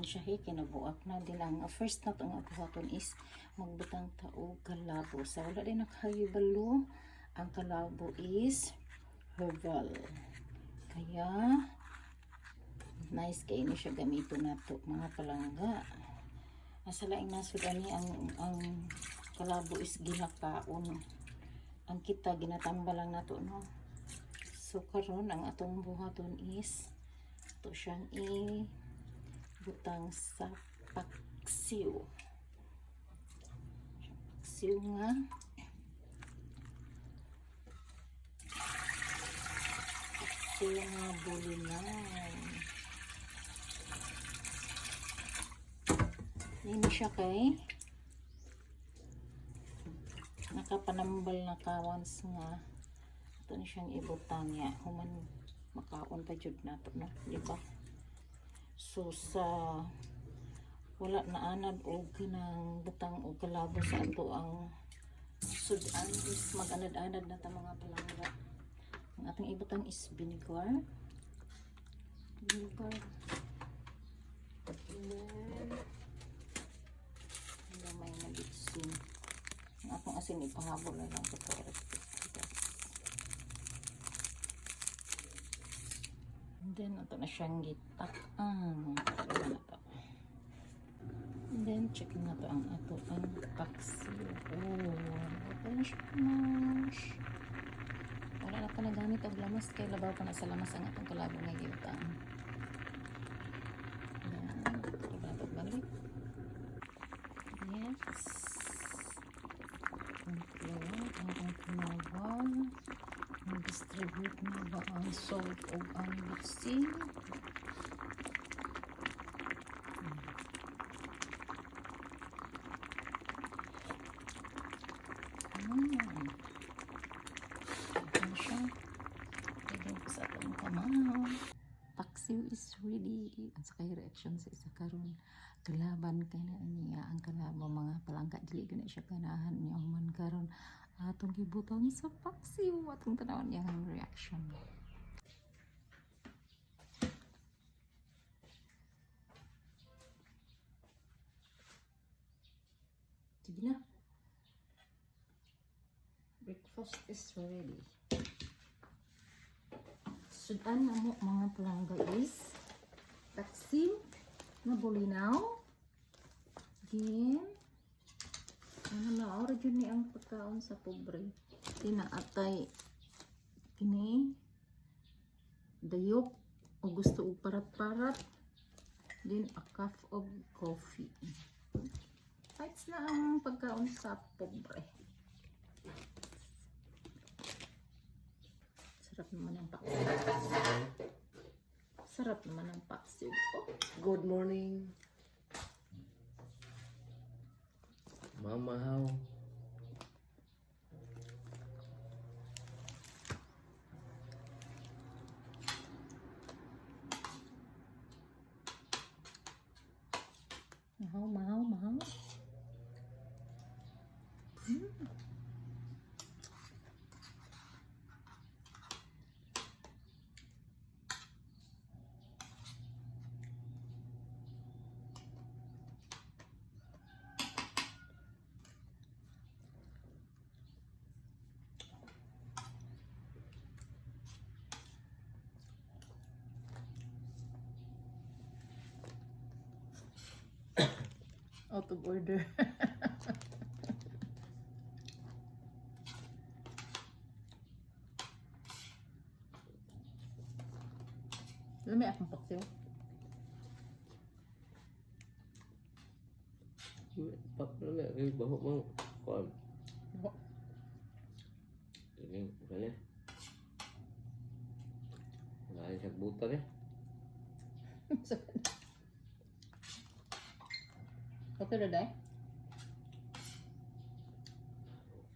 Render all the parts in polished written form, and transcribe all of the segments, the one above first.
Siya kinabuak na dilang first na itong abuhaton is magbutang tao kalabo sa wala din nakahibalo. Ang kalabo is herbal, kaya nice kayo ni siya gamito na to mga palangga. Asa laing nasud ani ang kalabo is ginakaon, ang kita ginatambal lang nato no. So karon ang atong buhaton is to siyang butang sa paksiw. Paksiw nga bulinaw. Ini siya kay nakapanambal na kawans nga ito na siyang ibutang ya human makaon pa jud nato no, di ba? So sa wala na anad o kanang butang o kalabo sa ato ang sudan is mag-anad-anad na ta mga palangga. Ang ating ibutang is vinegar. And then may nabitsin. Ang atong asin ipahabol na lang ito. And then ito na siyang gitak-ang. And then check na to ang ato ang paksiw. Ito na siya mash. Wala na pa nagamit og lamas kay labaw pa na sa lamas ang atong kalabo nga giutang. Yan, balik. Yes. Ang tinawag. Mag-distribute na ba ang salt o ang bitsin? Paksiw is ready. Ang sakay reaction sa isa karon kalaban kay na niya ang kalabo mga palangga dili na siya ganahan niya human karon atong gibutang sa paksiw atong tanawon niya ang reaction. Sige na. Breakfast is ready. Sudan na mo mga palangga is paksiw na bulinaw. Again, ano na ora jud ni ang pagkaon sa pobre. Tinaatay kini dayok o gusto og parat-parat. Then a cup of coffee. Fights na ang pagkaon sa pobre. Sarap naman ang paksiw. Sarap naman ang paksiw. Oh. Good morning. Mama, how? Mahal. Out of order. Lami akong paksiw. Pak na kay baho mo kon. Ini kaya. Ngai sa buta ni. Okay na dai.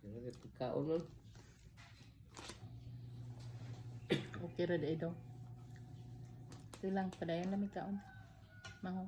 Ini kaon nun. Okay ra dai daw. Ito lang padayon na may kaon. Mango.